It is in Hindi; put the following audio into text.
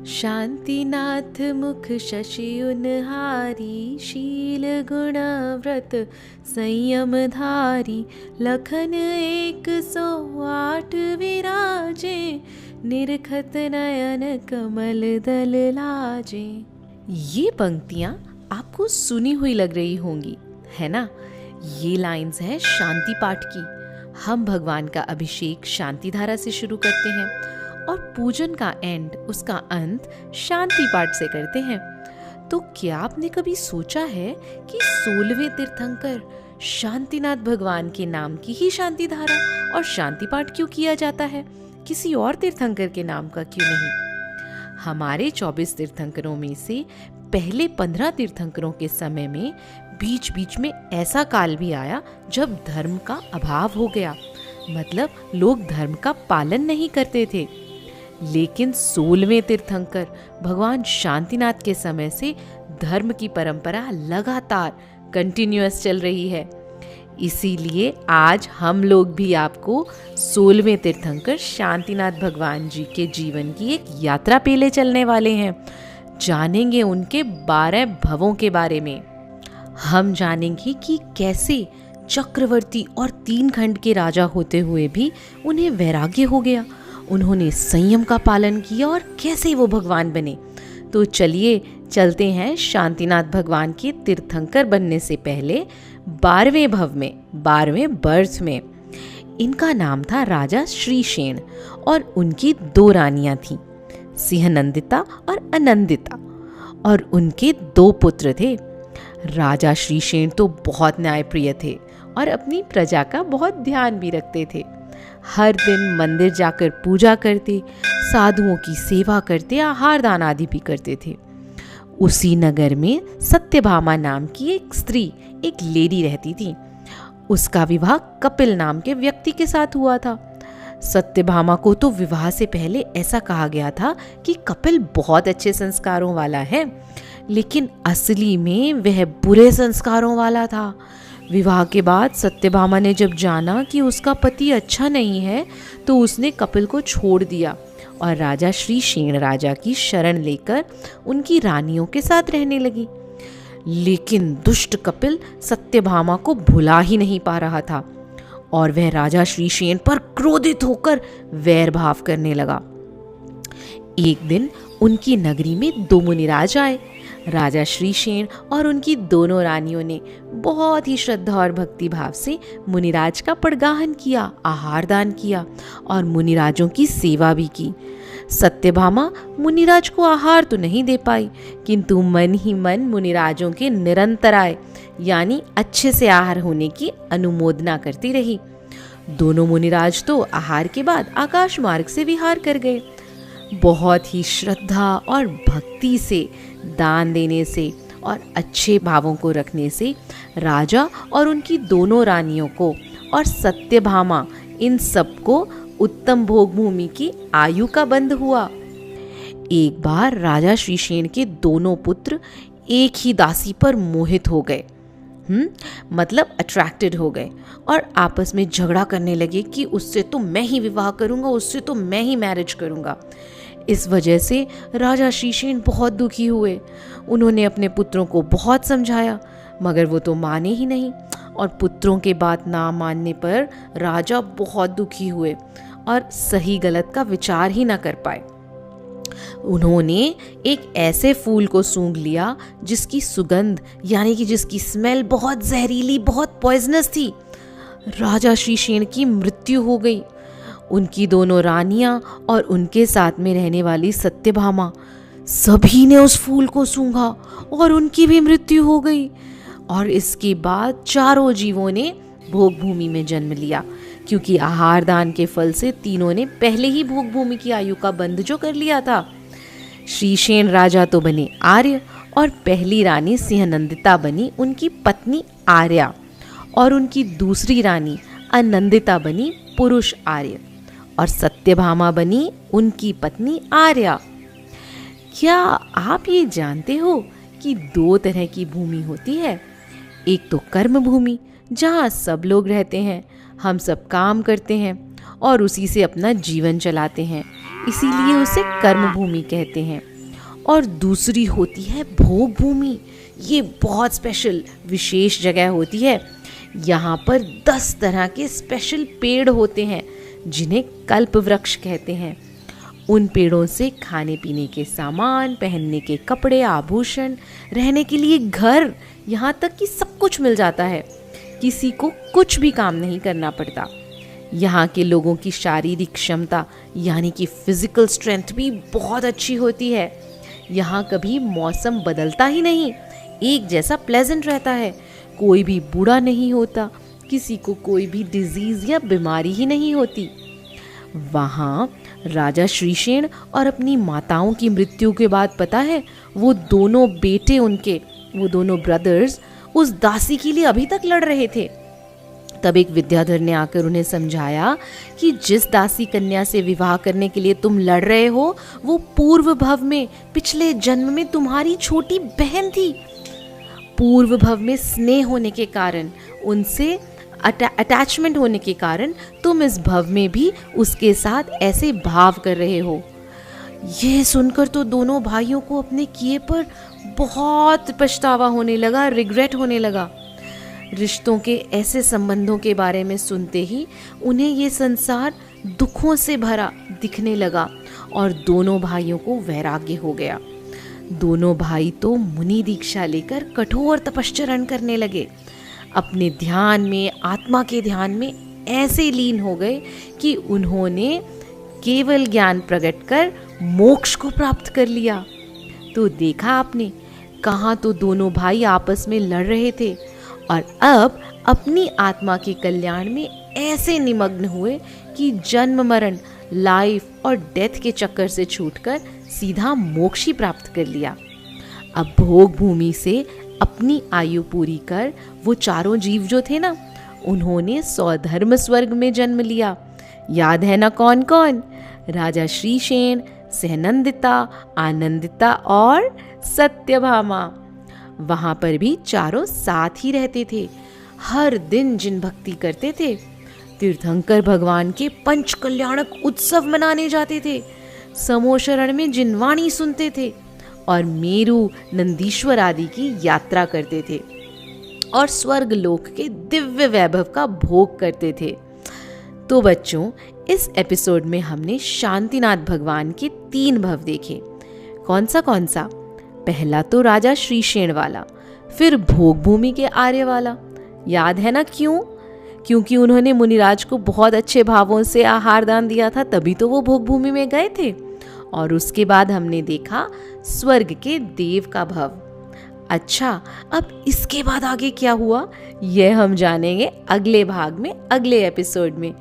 शांतिनाथ मुख शशि उनहारी, शील गुण व्रत संयम धारी। लखन 108 विराजे, निरखत नयन कमल दल लाजे। ये पंक्तियाँ आपको सुनी हुई लग रही होंगी, है ना? ये लाइंस हैं शांति पाठ की। हम भगवान का अभिषेक शांति धारा से शुरू करते हैं और पूजन का एंड, उसका अंत शांति पाठ से करते हैं। तो क्या आपने कभी सोचा है कि 16वें तीर्थंकर शांतिनाथ भगवान के नाम की ही शांति धारा और शांति पाठ क्यों किया जाता है? किसी और तीर्थंकर के नाम का क्यों नहीं? हमारे 24 तीर्थंकरों में से पहले 15 तीर्थंकरों के समय में बीच बीच में ऐसा काल भी आया जब धर्म का अभाव हो गया, मतलब लोग धर्म का पालन नहीं करते थे। लेकिन 16वें तीर्थंकर भगवान शांतिनाथ के समय से धर्म की परंपरा लगातार कंटिन्यूअस चल रही है। इसीलिए आज हम लोग भी आपको 16वें तीर्थंकर शांतिनाथ भगवान जी के जीवन की एक यात्रा पे ले चलने वाले हैं। जानेंगे उनके 12 भवों के बारे में। हम जानेंगे कि कैसे चक्रवर्ती और 3 खंड के राजा होते हुए भी उन्हें वैराग्य हो गया, उन्होंने संयम का पालन किया और कैसे वो भगवान बने। तो चलिए चलते हैं शांतिनाथ भगवान के तीर्थंकर बनने से पहले 12वें भव में, 12वें बर्थ में। इनका नाम था राजा श्रीशेन और उनकी 2 रानियां थीं, सिंहनंदिता और अनंदिता, और उनके 2 पुत्र थे। राजा श्रीशेन तो बहुत न्यायप्रिय थे और अपनी प्रजा का बहुत ध्यान भी रखते थे। हर दिन मंदिर जाकर पूजा करते, साधुओं की सेवा करते, आहार दान आदि भी करते थे। उसी नगर में सत्यभामा नाम की एक स्त्री, एक लेडी रहती थी। उसका विवाह कपिल नाम के व्यक्ति के साथ हुआ था। सत्यभामा को तो विवाह से पहले ऐसा कहा गया था कि कपिल बहुत अच्छे संस्कारों वाला है, लेकिन असली में वह बुरे संस्कारों वाला था। विवाह के बाद सत्यभामा ने जब जाना कि उसका पति अच्छा नहीं है, तो उसने कपिल को छोड़ दिया और राजा श्रीशेन राजा की शरण लेकर उनकी रानियों के साथ रहने लगी। लेकिन दुष्ट कपिल सत्यभामा को भुला ही नहीं पा रहा था और वह राजा श्रीशेन पर क्रोधित होकर वैर भाव करने लगा। एक दिन उनकी नगरी में 2 मुनिराज आए। राजा श्रीशेन और उनकी दोनों रानियों ने बहुत ही श्रद्धा और भक्ति भाव से मुनिराज का पड़गाहन किया, आहार दान किया और मुनिराजों की सेवा भी की। सत्यभामा मुनिराज को आहार तो नहीं दे पाई, किंतु मन ही मन मुनिराजों के निरंतर आए यानी अच्छे से आहार होने की अनुमोदना करती रही। दोनों मुनिराज तो आहार के बाद आकाश मार्ग से विहार कर गए। बहुत ही श्रद्धा और भक्ति से, दान देने से और अच्छे भावों को रखने से राजा और उनकी दोनों रानियों को और सत्यभामा, इन सबको उत्तम भोग भूमि की आयु का बंध हुआ। एक बार राजा श्रीशेन के दोनों पुत्र एक ही दासी पर मोहित हो गए, मतलब अट्रैक्टेड हो गए और आपस में झगड़ा करने लगे कि उससे तो मैं ही विवाह करूंगा, उससे तो मैं ही मैरिज करूंगा। इस वजह से राजा श्रीशेन बहुत दुखी हुए। उन्होंने अपने पुत्रों को बहुत समझाया, मगर वो तो माने ही नहीं और पुत्रों के बात ना मानने पर राजा बहुत दुखी हुए और सही गलत का विचार ही ना कर पाए। उन्होंने एक ऐसे फूल को सूंघ लिया जिसकी सुगंध यानी कि जिसकी स्मेल बहुत जहरीली, बहुत पॉइजनस थी। राजा श्रीशेन की मृत्यु हो गई। उनकी दोनों रानियां और उनके साथ में रहने वाली सत्यभामा, सभी ने उस फूल को सूंघा और उनकी भी मृत्यु हो गई। और इसके बाद चारों जीवों ने भोग भूमि में जन्म लिया, क्योंकि आहार दान के फल से तीनों ने पहले ही भोग भूमि की आयु का बंध जो कर लिया था। श्रीशेन राजा तो बने आर्य और पहली रानी सिंहनंदिता बनी उनकी पत्नी आर्या और उनकी दूसरी रानी अनंदिता बनी पुरुष आर्य और सत्यभामा बनी उनकी पत्नी आर्या। क्या आप ये जानते हो कि 2 तरह की भूमि होती है? एक तो कर्म भूमि, जहाँ सब लोग रहते हैं, हम सब काम करते हैं और उसी से अपना जीवन चलाते हैं, इसीलिए उसे कर्म भूमि कहते हैं। और दूसरी होती है भोग भूमि। ये बहुत स्पेशल विशेष जगह होती है। यहाँ पर 10 तरह के स्पेशल पेड़ होते हैं जिन्हें कल्प वृक्ष कहते हैं। उन पेड़ों से खाने पीने के सामान, पहनने के कपड़े, आभूषण, रहने के लिए घर, यहाँ तक कि सब कुछ मिल जाता है। किसी को कुछ भी काम नहीं करना पड़ता। यहाँ के लोगों की शारीरिक क्षमता यानी कि फिजिकल स्ट्रेंथ भी बहुत अच्छी होती है। यहाँ कभी मौसम बदलता ही नहीं, एक जैसा प्लेजेंट रहता है। कोई भी बूढ़ा नहीं होता, किसी को कोई भी डिजीज या बीमारी ही नहीं होती। वहाँ राजा श्रीशेन और अपनी माताओं की मृत्यु के बाद पता है वो दोनों बेटे उनके, वो दोनों ब्रदर्स उस दासी के लिए अभी तक लड़ रहे थे। तब एक विद्याधर ने आकर उन्हें समझाया कि जिस दासी कन्या से विवाह करने के लिए तुम लड़ रहे हो वो पूर्व भव में, पिछले जन्म में तुम्हारी छोटी बहन थी। पूर्व भव में स्नेह होने के कारण, उनसे अटैचमेंट होने के कारण तुम इस भव में भी उसके साथ ऐसे भाव कर रहे हो। ये सुनकर तो दोनों भाइयों को अपने किए पर बहुत पछतावा होने लगा, रिग्रेट होने लगा। रिश्तों के ऐसे संबंधों के बारे में सुनते ही उन्हें ये संसार दुखों से भरा दिखने लगा और दोनों भाइयों को वैराग्य हो गया। दोनों भाई तो मुनि दीक्षा लेकर कठोर तपश्चरण करने लगे। अपने ध्यान में, आत्मा के ध्यान में ऐसे लीन हो गए कि उन्होंने केवल ज्ञान प्रकट कर मोक्ष को प्राप्त कर लिया। तो देखा आपने, कहाँ तो दोनों भाई आपस में लड़ रहे थे और अब अपनी आत्मा के कल्याण में ऐसे निमग्न हुए कि जन्म मरण, लाइफ और डेथ के चक्कर से छूटकर सीधा मोक्ष ही प्राप्त कर लिया। अब भोग भूमि से अपनी आयु पूरी कर वो चारों जीव जो थे ना, उन्होंने स्वधर्म स्वर्ग में जन्म लिया। याद है ना कौन कौन? राजा श्रीशेन, सहनंदिता, आनंदिता और सत्यभामा। वहाँ पर भी चारों साथ ही रहते थे, हर दिन जिन भक्ति करते थे। तीर्थंकर भगवान के पंच कल्याणक उत्सव मनाने जाते थे, समोशरण में जिनवाणी सुनते थे और मेरु, नंदीश्वर आदि की यात्रा करते थे और स्वर्ग लोक के दिव्य वैभव का भोग करते थे। तो बच्चों, इस एपिसोड में हमने शांतिनाथ भगवान के 3 भव देखे। कौन सा? पहला तो राजा श्रीशेन वाला, फिर भोग भूमि के आर्य वाला। याद है ना क्यों? क्योंकि उन्होंने मुनिराज को बहुत अच्छे भावों से आहार दान दिया था, तभी तो वो भोग भूमि में गए थे। और उसके बाद हमने देखा स्वर्ग के देव का भव। अच्छा, अब इसके बाद आगे क्या हुआ यह हम जानेंगे अगले भाग में, अगले एपिसोड में।